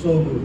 so good,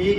1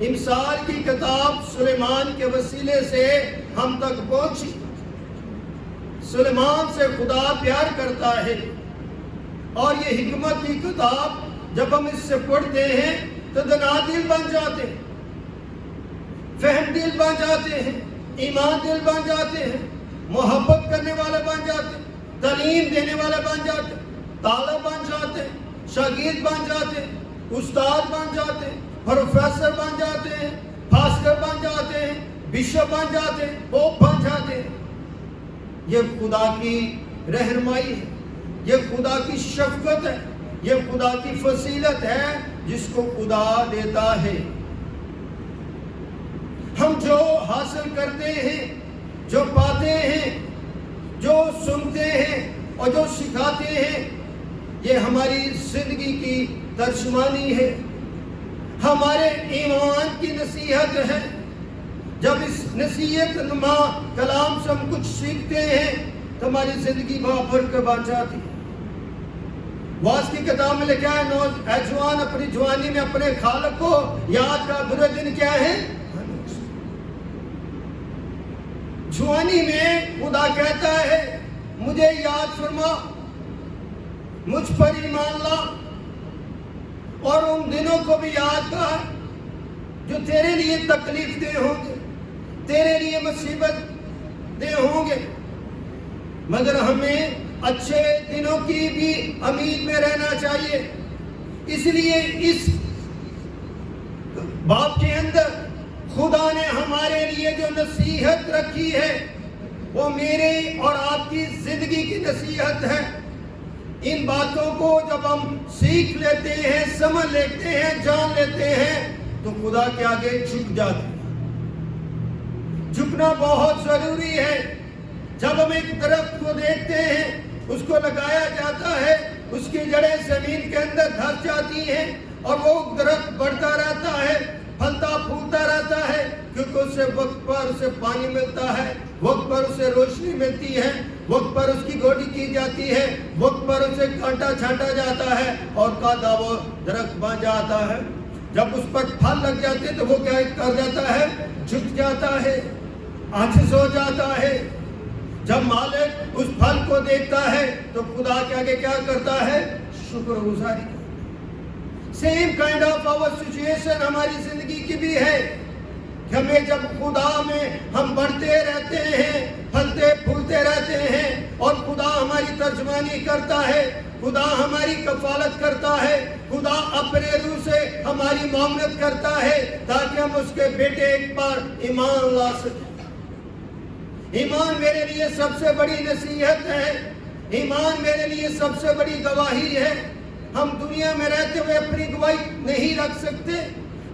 امثال کی کتاب سلیمان کے وسیلے سے ہم تک پہنچی۔ سلیمان سے خدا پیار کرتا ہے، اور یہ حکمت کی کتاب جب ہم اس سے پڑھتے ہیں تو دنا دل بن جاتے ہیں، فہم دل بن جاتے ہیں، ایمان دل بن جاتے ہیں، محبت کرنے والے بن جاتے ہیں، تعلیم دینے والے بن جاتے ہیں، طالب بن جاتے ہیں، شاگرد بن جاتے ہیں، استاد بن جاتے ہیں، پروفیسر بن جاتے ہیں، پاسٹر بن جاتے ہیں، بشپ بن جاتے ہیں، پوپ بن جاتے ہیں۔ یہ خدا کی رہنمائی ہے، یہ خدا کی شفقت ہے، یہ خدا کی فضیلت ہے جس کو خدا دیتا ہے۔ ہم جو حاصل کرتے ہیں، جو پاتے ہیں، جو سنتے ہیں اور جو سکھاتے ہیں، یہ ہماری زندگی کی ترجمانی ہے، ہمارے ایمان کی نصیحت ہے۔ جب اس نصیحت نما کلام سے ہم کچھ سیکھتے ہیں تو ہماری زندگی برکت بن جاتی ہے۔ واعظ کی کتاب میں لکھا ہے، اے جوان اپنی جوانی میں اپنے خالق کو یاد کر، برے دن کیا ہے؟ جوانی میں خدا کہتا ہے مجھے یاد فرما، مجھ پر ایمان لا، اور ان دنوں کو بھی یاد کر جو تیرے لیے تکلیف دہ ہوں گے، تیرے لیے مصیبت دہ ہوں گے، مگر ہمیں اچھے دنوں کی بھی امید میں رہنا چاہیے۔ اس لیے اس باب کے اندر خدا نے ہمارے لیے جو نصیحت رکھی ہے وہ میرے اور آپ کی زندگی کی نصیحت ہے۔ ان باتوں کو جب ہم سیکھ لیتے ہیں، سمجھ لیتے ہیں، جان لیتے ہیں تو خدا کے آگے جھک جاتے ہیں۔ جھکنا بہت ضروری ہے۔ جب ہم ایک درخت کو دیکھتے ہیں، اس کو لگایا جاتا ہے، اس کی جڑیں زمین کے اندر دھس جاتی ہیں اور وہ درخت بڑھتا رہتا ہے، پھلتا پھولتا رہتا ہے، کیونکہ اسے وقت پر اسے پانی ملتا ہے، وقت پر اسے روشنی ملتی ہے، وقت پر اس کی گوڈی کی جاتی ہے، وقت پر اسے کانٹا چھانٹا جاتا ہے اور کادا وہ درخت بن جاتا ہے۔ جب اس پر پھل لگ جاتے ہیں تو وہ کیا کر جاتا ہے؟ جھک جاتا ہے، عاجز ہو جاتا ہے۔ جب مالک اس پھل کو دیکھتا ہے تو خدا کے آگے کیا کرتا ہے؟ شکر گزاری۔ Same kind of our situation ہماری زندگی کی بھی ہے کہ ہمیں جب خدا میں ہم بڑھتے رہتے ہیں، پھلتے پھولتے رہتے ہیں، اور خدا ہماری ترجمانی کرتا ہے، خدا ہماری کفالت کرتا ہے، خدا اپنے روح سے ہماری معاونت کرتا ہے تاکہ ہم اس کے بیٹے ایک بار ایمان لا سکیں۔ ایمان میرے لیے سب سے بڑی نصیحت ہے، ایمان میرے لیے سب سے بڑی گواہی ہے۔ ہم دنیا میں رہتے ہوئے اپنی گواہی نہیں رکھ سکتے،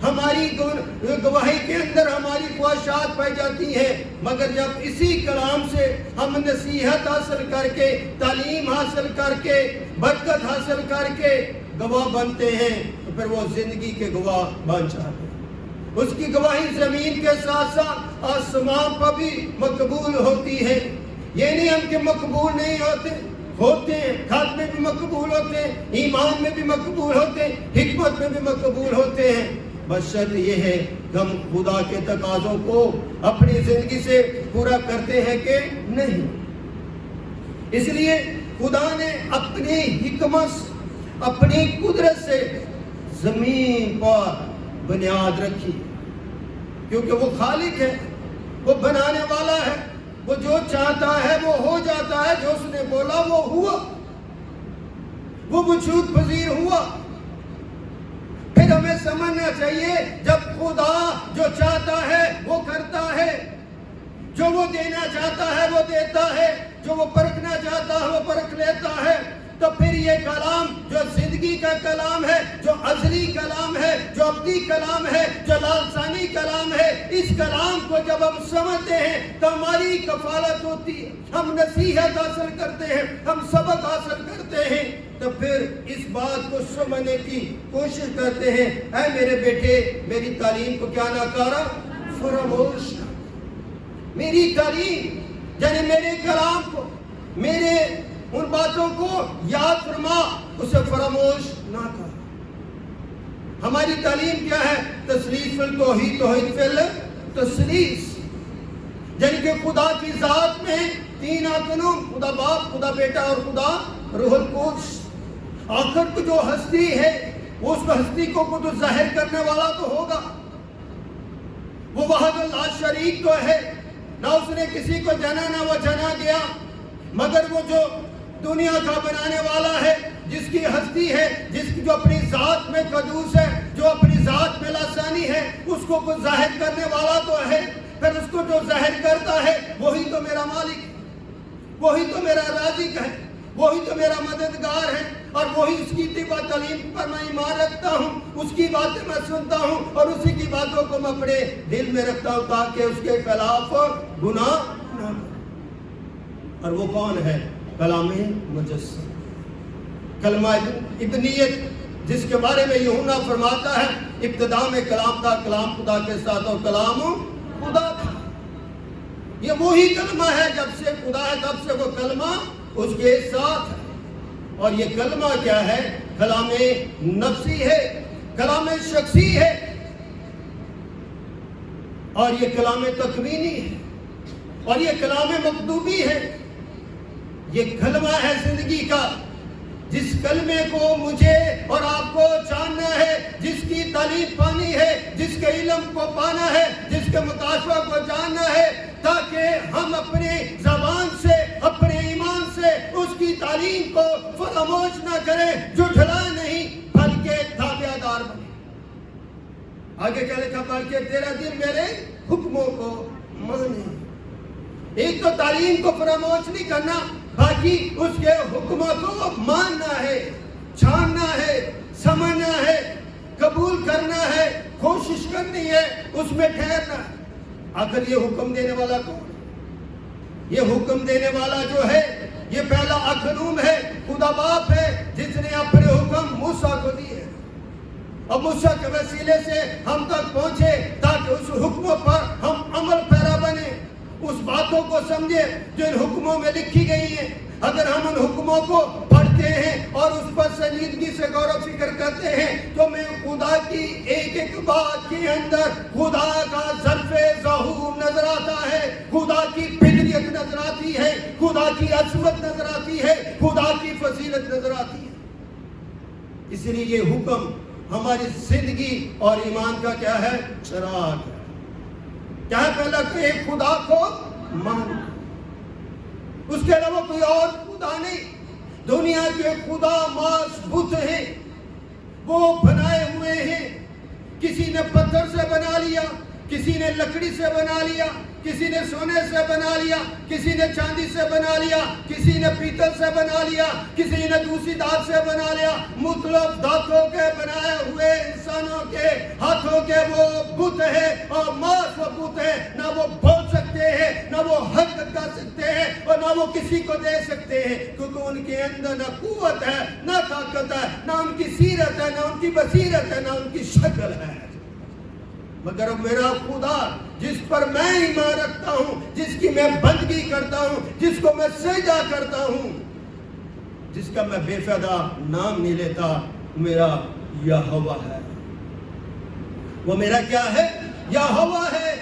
ہماری گواہی کے اندر ہماری خواہشات پائی جاتی ہیں، مگر جب اسی کلام سے ہم نصیحت حاصل کر کے، تعلیم حاصل کر کے، برکت حاصل کر کے گواہ بنتے ہیں تو پھر وہ زندگی کے گواہ بن جاتے ہیں۔ اس کی گواہی زمین کے ساتھ ساتھ آسمان پر بھی مقبول ہوتی ہے۔ یہ نہیں ہم کہ مقبول نہیں ہوتے ہیں، خط میں بھی مقبول ہوتے ہیں، ایمان میں بھی مقبول ہوتے ہیں، حکمت میں بھی مقبول ہوتے ہیں، بس شرط یہ ہے کہ ہم خدا کے تقاضوں کو اپنی زندگی سے پورا کرتے ہیں کہ نہیں۔ اس لیے خدا نے اپنی حکمت، اپنی قدرت سے زمین پر بنیاد رکھی، کیونکہ وہ خالق ہے، وہ بنانے والا ہے، وہ جو چاہتا ہے وہ ہو جاتا ہے، جو اس نے بولا وہ ہوا، وہ وجود پذیر ہوا۔ پھر ہمیں سمجھنا چاہیے جب خدا جو چاہتا ہے وہ کرتا ہے، جو وہ دینا چاہتا ہے وہ دیتا ہے، جو وہ پرکھنا چاہتا ہے وہ پرکھ لیتا ہے، تو پھر یہ کلام جو زندگی کا کلام ہے، جو ازلی کلام ہے، جو ابدی کلام ہے، جو لالسانی کلام ہے، اس کلام کو جب ہم سمجھتے ہیں تو ہماری کفالت ہوتی ہے، ہم نصیحت حاصل کرتے ہیں، ہم سبق حاصل کرتے ہیں، تو پھر اس بات کو سمجھنے کی کوشش کرتے ہیں، اے میرے بیٹے میری تعلیم کو کیا نہ کرا، فراموش نہ، میری تعلیم یعنی میرے کلام کو، میرے ان باتوں کو یاد فرما، اسے فراموش نہ کر۔ ہماری تعلیم کیا ہے؟ تثلیث فی التوحید، توحید فی التثلیث، یعنی کہ خدا کی ذات میں تین اقنوم، خدا باپ، خدا بیٹا اور خدا روح القدس۔ آخر کو جو ہستی ہے وہ اس ہستی کو تو ظاہر کرنے والا تو ہوگا، وہ وحد اللہ شریک تو ہے، نہ اس نے کسی کو جنا نہ وہ جنا گیا، مگر وہ جو دنیا کا بنانے والا ہے، جس کی ہستی ہے، جو اپنی ذات میں قدوس ہے، جو اپنی ذات میں لاسانی ہے، اس کو ظاہر کرنے والا تو ہے۔ پھر اس کو جو ظاہر کرتا ہے وہی تو میرا مالک ہے، وہی تو میرا رازق ہے، وہی تو میرا مددگار ہے، اور وہی اس کی اتباع تعلیم پر میں ایمان رکھتا ہوں، اس کی باتیں میں سنتا ہوں اور اسی کی باتوں کو میں اپنے دل میں رکھتا ہوں تاکہ اس کے خلاف گناہ نہ کروں۔ اور وہ کون ہے؟ کلام مجسم، کلمہ ابنیت، جس کے بارے میں یوحنا فرماتا ہے ابتدا میں کلام تھا، کلام خدا کے ساتھ اور کلام خدا تھا۔ یہ وہی کلمہ ہے، جب سے خدا ہے تب سے وہ کلمہ اس کے ساتھ ہے۔ اور یہ کلمہ کیا ہے؟ کلام نفسی ہے، کلام شخصی ہے، اور یہ کلام تکوینی ہے، اور یہ کلام مکتوبی ہے۔ یہ کلمہ ہے زندگی کا، جس کلمے کو مجھے اور آپ کو جاننا ہے، جس کی تعلیم پانی ہے، جس کے علم کو پانا ہے، جس کے مکاشفہ کو جاننا ہے، تاکہ ہم اپنی زبان سے، اپنے ایمان سے اس کی تعلیم کو فراموش نہ کریں، جھٹلا نہیں بلکہ تابع دار بنیں۔ آگے کیا لکھا؟ بلکہ تیرا دل میرے حکموں کو مانے۔ ایک تو تعلیم کو فراموش نہیں کرنا، باقی اس کے حکموں کو ماننا ہے، چھاننا ہے، سمجھنا ہے، قبول کرنا ہے، کوشش کرنی ہے، اس میں ٹھہرنا ہے۔ آخر یہ حکم دینے والا کون ہے؟ یہ حکم دینے والا جو ہے، یہ پہلا اقنوم ہے، خدا باپ ہے، جس نے اپنے حکم موسیٰ کو دیے، اور موسیٰ کے وسیلے سے ہم تک پہنچے تاکہ اس حکموں پر ہم عمل پیرا بنے، اس باتوں کو سمجھے جو ان حکموں میں لکھی گئی ہیں۔ اگر ہم ان حکموں کو پڑھتے ہیں اور اس پر سنجیدگی سے غور و فکر کرتے ہیں تو میں خدا کی ایک ایک بات کے اندر خدا کا ظرف ظہور نظر آتا ہے، خدا کی فطریت نظر آتی ہے، خدا کی عظمت نظر آتی ہے، خدا کی فضیلت نظر آتی ہے۔ اس لیے یہ حکم ہماری زندگی اور ایمان کا کیا ہے؟ چراغ ہے۔ کیا ہے؟ پہلا کہ ایک خدا کو مان، اس کے علاوہ کوئی اور خدا نہیں۔ دنیا کے خدا معبود ہیں، وہ بنائے ہوئے ہیں، کسی نے پتھر سے بنا لیا، کسی نے لکڑی سے بنا لیا، کسی نے سونے سے بنا لیا، کسی نے چاندی سے بنا لیا، کسی نے پیتل سے بنا لیا، کسی نے دوسری دھات سے بنا لیا۔ مختلف دھاتوں کے بنائے ہوئے انسانوں کے ہاتھوں کے وہ بت ہیں اور ماس وہ بت ہیں، نہ وہ بول سکتے ہیں، نہ وہ حرکت کر سکتے ہیں، اور نہ وہ کسی کو دے سکتے ہیں، کیونکہ ان کے اندر نہ قوت ہے، نہ طاقت ہے، نہ ان کی سیرت ہے، نہ ان کی بصیرت ہے، نہ ان کی شکل ہے۔ مگر میرا خدا جس پر میں ایمان رکھتا ہوں، جس کی میں بندگی کرتا ہوں، جس کو میں سجدہ کرتا ہوں، جس کا میں بے فائدہ نام نہیں لیتا، میرا یہوہ ہے۔ وہ میرا کیا ہے؟ یہوہ ہے،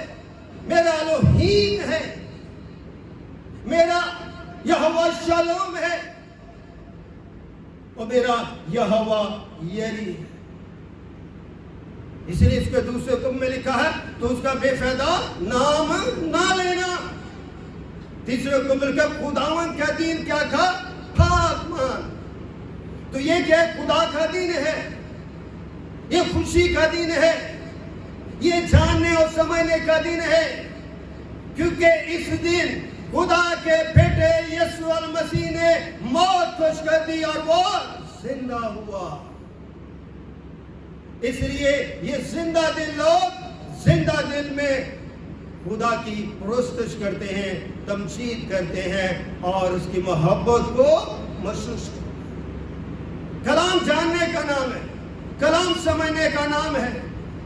میرا الوہیم ہے، میرا یہوہ شالوم ہے، اور میرا یہوہ یری ہے۔ اس لیے اس کے دوسرے حکم میں لکھا ہے تو اس کا بے فائدہ نام نہ لینا۔ تیسرے حکم میں لکھا خداوند کا دین کیا تھا؟ پاک مان۔ تو یہ کیا ہے؟ خدا کا دین ہے، یہ خوشی کا دین ہے، یہ جاننے اور سمجھنے کا دن ہے، کیونکہ اس دن خدا کے بیٹے یسوع المسیح نے موت خوش کر دی اور وہ زندہ ہوا۔ اس لیے یہ زندہ دل لوگ زندہ دل میں خدا کی پرستش کرتے ہیں، تمجید کرتے ہیں اور اس کی محبت کو محسوس کرتے ہیں۔ کلام جاننے کا نام ہے، کلام سمجھنے کا نام ہے،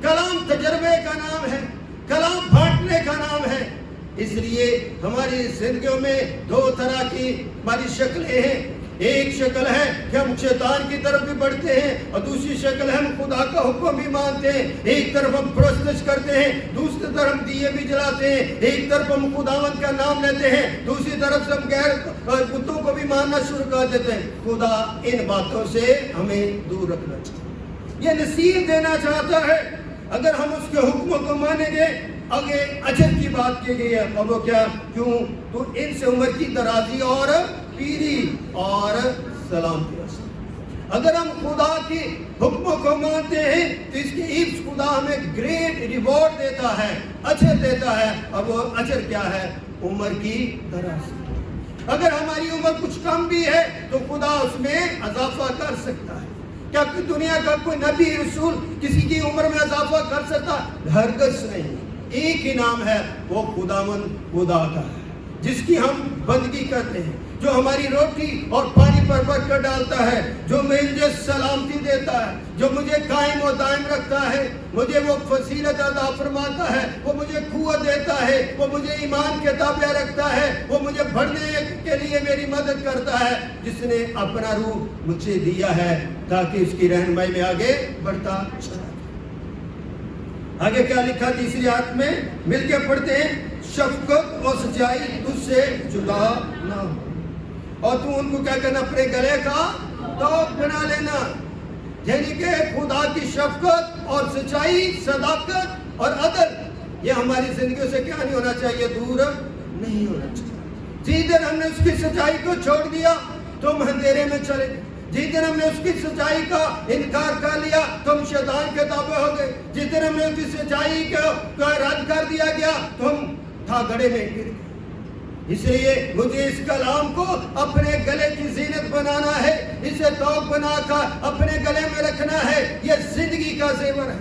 کلام تجربے کا نام ہے، کلام بانٹنے کا نام ہے۔ اس لیے ہماری زندگیوں میں دو طرح کی ہماری شکلیں ہیں۔ ایک شکل ہے کہ ہم شیطان کی طرف بھی بڑھتے ہیں اور دوسری شکل ہے ہم خدا کا حکم بھی مانتے ہیں. ایک طرف ہم پرستش کرتے ہیں, دوسری طرف ہم دیے بھی جلاتے ہیں. ایک طرف ہم خداوند کا نام لیتے ہیں, دوسری طرف سے ہم غیر بتوں کو بھی ماننا شروع کر دیتے ہیں. خدا ان باتوں سے ہمیں دور رکھنا چاہیے. یہ نصیحت دینا چاہتا ہے اگر ہم اس کے حکموں کو مانیں گے. آگے اجر کی بات کی گئی ہے, اور وہ کیا, کیوں تو ان سے عمر کی درازی اور پیری اور سلامتی حاصل. اگر ہم خدا کے حکموں کو مانتے ہیں تو اس کے عوض خدا ہمیں گریٹ ریوارڈ دیتا ہے, اجر دیتا ہے, اور وہ اجر کیا ہے, عمر کی درازی. اگر ہماری عمر کچھ کم بھی ہے تو خدا اس میں اضافہ کر سکتا ہے. کیا دنیا کا کوئی نبی رسول کسی کی عمر میں اضافہ کر سکتا؟ ہرگز نہیں. ایک ہی نام ہے, وہ خداوند خدا کا ہے جس کی ہم بندگی کرتے ہیں, جو ہماری روٹی اور پانی پر برکت ڈالتا ہے, جو مجھے سلامتی دیتا ہے, جو مجھے قائم و دائم رکھتا ہے, مجھے وہ فضیلت عطا فرماتا ہے, وہ مجھے قوت دیتا ہے, وہ مجھے ایمان کے تابع رکھتا ہے, وہ مجھے بڑھنے کے لیے میری مدد کرتا ہے, جس نے اپنا روح مجھے دیا ہے تاکہ اس کی رہنمائی میں آگے بڑھتا چلا. آگے کیا لکھا تیسری آیت میں, مل کے پڑھتے ہیں, شفقت اور سچائی تجھ سے جدا نہ ہو, اور تو ان کو کیا کرنا, اپنے گلے کا توق بنا لینا. یعنی کہ خدا کی شفقت اور سچائی, صداقت اور عدل, یہ ہماری زندگیوں سے کیا نہیں ہونا چاہیے, دور نہیں ہونا چاہیے. جس دن ہم نے اس کی سچائی کو چھوڑ دیا تو ہم اندھیرے میں چلے گئے. جس دن ہم نے اس کی سچائی کا انکار کر لیا تو ہم شیطان کے تابع ہو گئے. جس دن ہم نے اس کی سچائی کو رد کر دیا گیا تو ہم گڑے میں گر گئے. اس لیے مجھے اس کلام کو اپنے گلے کی زینت بنانا ہے, اسے توق بنا کر اپنے گلے میں رکھنا ہے. یہ زندگی کا زیور ہے,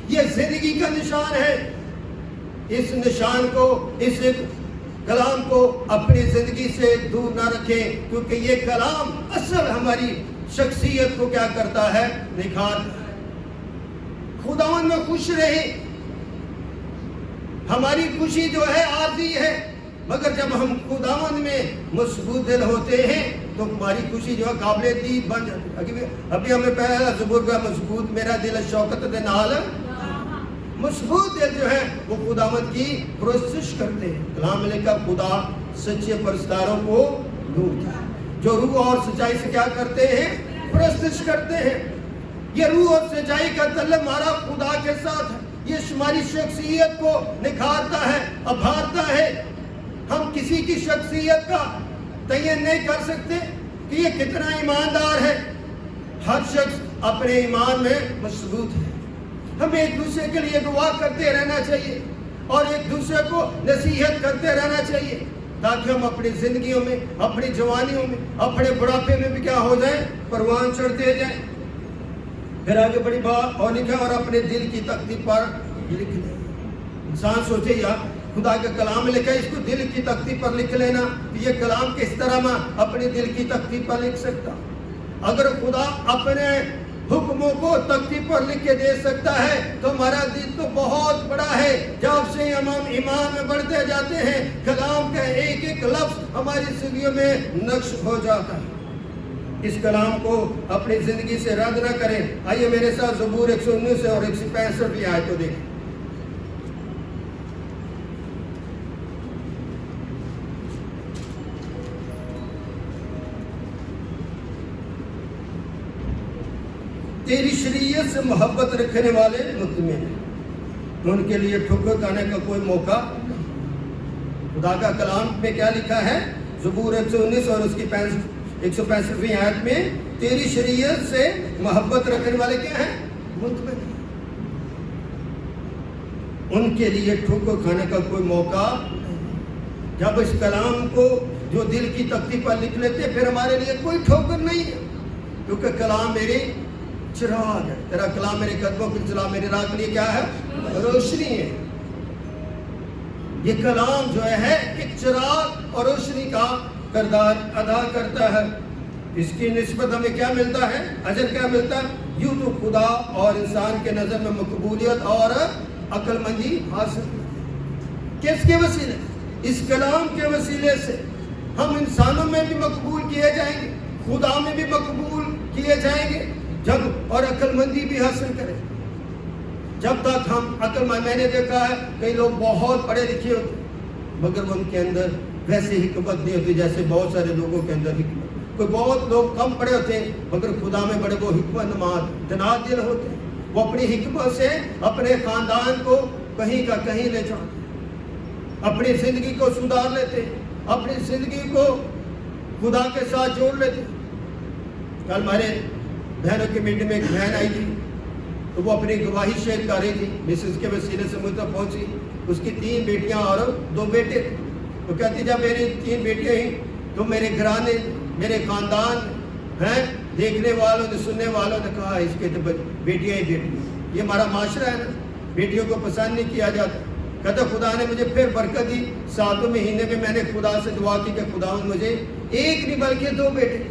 یہ زندگی کا نشان ہے. اس نشان کو, اس کلام کو اپنی زندگی سے دور نہ رکھیں, کیونکہ یہ کلام اصل ہماری شخصیت کو کیا کرتا ہے, نکھارتا ہے. خداوند میں خوش رہیں. ہماری خوشی جو ہے عارضی ہے, مگر جب ہم خداوند میں مضبوط دل ہوتے ہیں تو ہماری خوشی جو ہے قابل دید بن جاتی ہے. ابھی ہمیں پہلا زبور کا, مضبوط میرا دل شوکت دے نال, مضبوط دل جو ہے وہ خداوند کی پرستش کرتے ہیں. کلام میں لکھا, خدا سچے پرستاروں کو ڈھونڈتا ہے جو روح اور سچائی سے کیا کرتے ہیں, پرستش کرتے ہیں. یہ روح اور سچائی کا تعلق ہمارا خدا کے ساتھ ہے. یہ ہماری شخصیت کو نکھارتا ہے, ابھارتا ہے. ہم کسی کی شخصیت کا تعین نہیں کر سکتے کہ یہ کتنا ایماندار ہے. ہر شخص اپنے ایمان میں مضبوط ہے. ہمیں ایک دوسرے کے لیے دعا کرتے رہنا چاہیے اور ایک دوسرے کو نصیحت کرتے رہنا چاہیے, تاکہ ہم اپنی زندگیوں میں, اپنی جوانیوں میں, اپنے بڑھاپے میں بھی کیا ہو جائیں, پروان چڑھتے جائیں. پھر آگے بڑی بات اور لکھا, اور اپنے دل کی تختی پر لکھ لیں. انسان سوچے یار خدا کا کلام میں لکھا ہے, اس کو دل کی تختی پر لکھ لینا, یہ کلام کس طرح میں اپنے دل کی تختی پر لکھ سکتا. اگر خدا اپنے حکموں کو تختی پر لکھ کے دے سکتا ہے تو ہمارا دل تو بہت بڑا ہے. جب سے ہم ایمان میں بڑھتے جاتے ہیں, کلام کا ایک ایک لفظ ہماری زندگیوں میں نقش ہو جاتا ہے. اس کلام کو اپنی زندگی سے رد نہ کریں. آئیے میرے ساتھ زبور 119 اور 165 کی آیت کو دیکھیں. تیری شریعت سے محبت رکھنے والے مطمئن ہیں, ان کے لیے ٹھکر کھانے کا کوئی موقع. خدا کا کلام میں کیا لکھا ہے, زبور 119 اور اس کی 165ویں آیت میں, تیری شریعت سے محبت رکھنے والے کیا ہیں, مطمئن ہیں, ان کے لیے ٹھکر کھانے کا کوئی موقع. جب اس کلام کو جو دل کی تختی پر لکھ لیتے, پھر ہمارے لیے کوئی ٹھوکر نہیں ہے, کیونکہ کلام میری چراغ ہے. تیرا کلام میرے قدموں کی چراغ, میرے راہ کے لیے کیا ہے, روشنی ہے. یہ کلام جو ہے ایک چراغ اور روشنی کا کردار ادا کرتا ہے. اس کی نسبت ہمیں کیا ملتا ہے, اجر کیا ملتا ہے. یوں تو خدا اور انسان کے نظر میں مقبولیت اور عقل مندی حاصل. کس کے وسیلے, اس کلام کے وسیلے سے ہم انسانوں میں بھی مقبول کیے جائیں گے, خدا میں بھی مقبول کیے جائیں گے جب اور عقل مندی بھی حاصل کریں. جب تک ہم عقل مند، میں نے دیکھا ہے کئی لوگ بہت پڑھے لکھے ہوتے مگر ان کے اندر ویسے حکمت نہیں ہوتی جیسے بہت سارے لوگوں کے اندر حکمت. کوئی بہت لوگ کم پڑھے ہوتے ہیں مگر خدا میں بڑے وہ حکمت نماد دنا دل ہوتے ہیں. وہ اپنی حکمت سے اپنے خاندان کو کہیں کا کہیں لے جاتے ہیں، اپنی زندگی کو سدھار لیتے ہیں، اپنی زندگی کو خدا کے ساتھ جوڑ لیتے ہیں. کل ہمارے بہنوں کی میٹنگ میں ایک بہن آئی تھی تو وہ اپنی گواہی شیئر کر رہی تھی، مسز کے وسیلے سے مجھ تک پہنچی. اس کی 3 بیٹیاں اور 2 بیٹے تھے. وہ کہتی جب میری 3 بیٹیاں ہی تو میرے گھرانے میرے خاندان ہیں، دیکھنے والوں نے سننے والوں نے کہا اس کے تو بیٹیاں ہی بیٹیاں. یہ ہمارا معاشرہ ہے نا، بیٹیوں کو پسند نہیں کیا جاتا. کہتا خدا نے مجھے پھر برکت دی. 7 مہینے میں میں نے خدا سے دعا کی کہ خدا مجھے ایک نہیں بلکہ 2 بیٹے.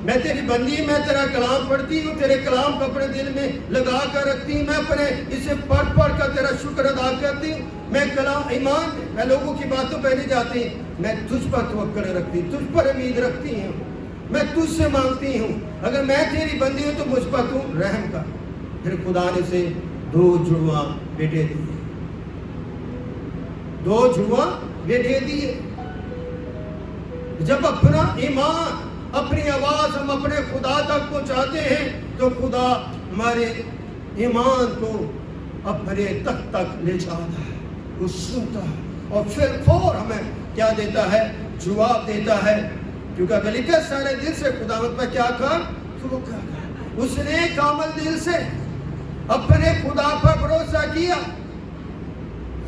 میں تیری بندی، میں تیرا کلام پڑھتی ہوں، تیرے کلام کو اپنے دل میں لگا کر رکھتی ہوں، میں اپنے اسے پڑھ پڑھ کر تیرا شکر ادا کرتی ہوں. میں کلام ایمان میں لوگوں کی باتوں پہ نہیں جاتی، میں تجھ پر توکل رکھتی، تجھ پر امید رکھتی ہوں، میں تجھ سے مانگتی ہوں. اگر میں تیری بندی ہوں تو مجھ پر تو رحم کر. پھر خدا نے اسے 2 جڑواں بیٹے دیے، 2 جڑواں بیٹے دیے. جب اپنا ایمان اپنی آواز ہم اپنے خدا تک پہنچاتے ہیں تو خدا ہمارے ایمان کو اپنے تک لے جاتا ہے، وہ سنتا ہے اور پھر فور ہمیں کیا دیتا ہے؟ جواب دیتا ہے. کیونکہ اگر لکھا سارے دل سے خداوند پر کیا کر تو کر. اس نے کامل دل سے اپنے خدا پر بھروسہ کیا،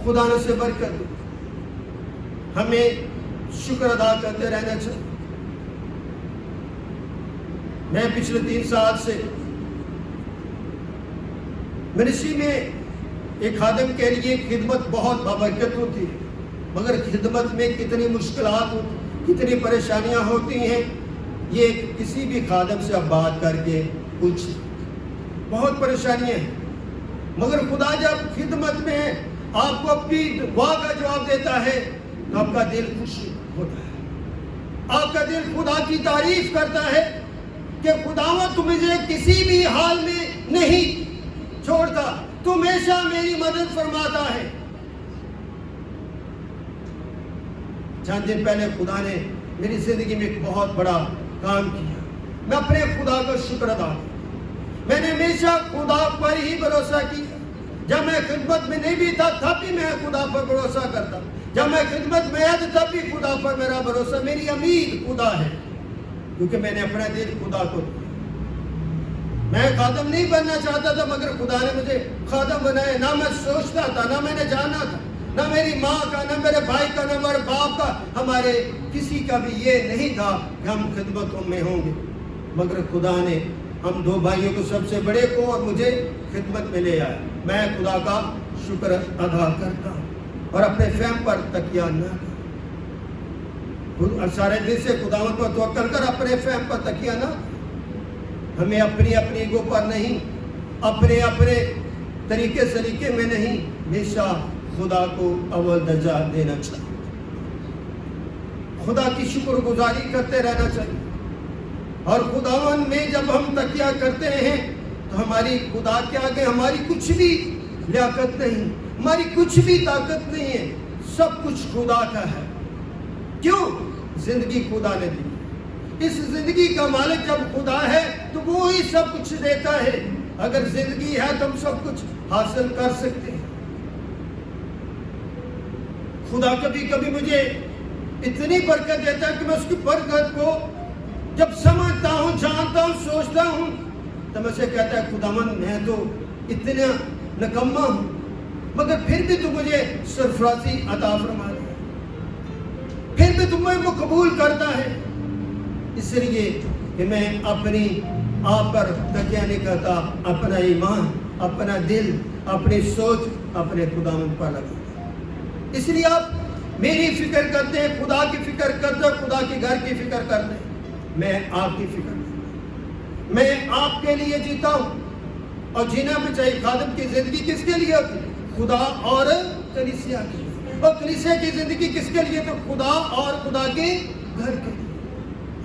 خدا نے اسے برکت دی. ہمیں شکر ادا کرتے رہنا چاہیے. میں پچھلے 3 سال سے منشی میں ایک خادم کے لیے خدمت بہت بابرکت ہوتی ہے مگر خدمت میں کتنی مشکلات ہوتی، کتنی پریشانیاں ہوتی ہیں، یہ کسی بھی خادم سے اب بات کر کے کچھ بہت پریشانیاں ہیں. مگر خدا جب خدمت میں آپ کو اپنی دعا کا جواب دیتا ہے تو آپ کا دل خوش ہوتا ہے، آپ کا دل خدا کی تعریف کرتا ہے کہ خداوند تو مجھے کسی بھی حال میں نہیں چھوڑتا، تو ہمیشہ میری مدد فرماتا ہے. چند دن پہلے خدا نے میری زندگی میں ایک بہت بڑا کام کیا. میں اپنے خدا کا شکر ادا کیا. میں نے ہمیشہ خدا پر ہی بھروسہ کیا. جب میں خدمت میں نہیں بھی تھا تب بھی میں خدا پر بھروسہ کرتا. جب میں خدمت میں آیا تب بھی خدا پر میرا بھروسہ، میری امید خدا ہے. کیونکہ میں نے اپنا دل خدا کو دیا. میں خادم نہیں بننا چاہتا تھا مگر خدا نے مجھے خادم بنایا. نہ میں سوچتا تھا، نہ میں نے جانا تھا، نہ میری ماں کا، نہ میرے بھائی کا، نہ میرے باپ کا، ہمارے کسی کا بھی یہ نہیں تھا کہ ہم خدمتوں میں ہوں گے. مگر خدا نے ہم 2 بھائیوں کو، سب سے بڑے کو اور مجھے خدمت میں لے آیا. میں خدا کا شکر ادا کرتا ہوں اور اپنے فہم پر تکیہ نہ کرتا. سارے دل سے خداوند پر توکل کر، اپنے فہم پر تکیہ نہ. ہمیں اپنی ایگو پر نہیں، اپنے طریقے سلیقے میں نہیں، ہمیشہ خدا کو اول درجہ دینا چاہیے. خدا کی شکر گزاری کرتے رہنا چاہیے. اور خداوند میں جب ہم تکیہ کرتے ہیں تو ہماری خدا کے آگے ہماری کچھ بھی لیاقت نہیں، ہماری کچھ بھی طاقت نہیں ہے. سب کچھ خدا کا ہے. کیوں؟ زندگی خدا نے دی. اس زندگی کا مالک جب خدا ہے تو وہ ہی سب کچھ دیتا ہے. اگر زندگی ہے تو ہم سب کچھ حاصل کر سکتے ہیں. خدا کبھی کبھی مجھے اتنی برکت دیتا ہے کہ میں اس کی برکت کو جب سمجھتا ہوں، جانتا ہوں، سوچتا ہوں تو میں سے کہتا ہے خداوند میں تو اتنا نکما ہوں مگر پھر بھی تو مجھے سرفرازی عطا فرما دے، پھر بھی تم مجھے قبول کرتا ہے. اس لیے کہ میں اپنی آپ پر تکیہ نہیں کرتا، اپنا ایمان، اپنا دل، اپنی سوچ اپنے خداوند پر لگاتا. اس لیے آپ میری فکر کرتے ہیں، خدا کی فکر کرتے ہیں، خدا کے گھر کی فکر کرتے ہیں. میں آپ کی فکر کرتا ہوں. میں آپ کے لیے جیتا ہوں اور جینا بھی چاہیے. خادم کی زندگی کس کے لیے ہوتی ہے؟ خدا اور کلیسیا کی. اور کلیسیا کی زندگی کس کے لیے؟ تو خدا اور خدا کے گھر کے لیے.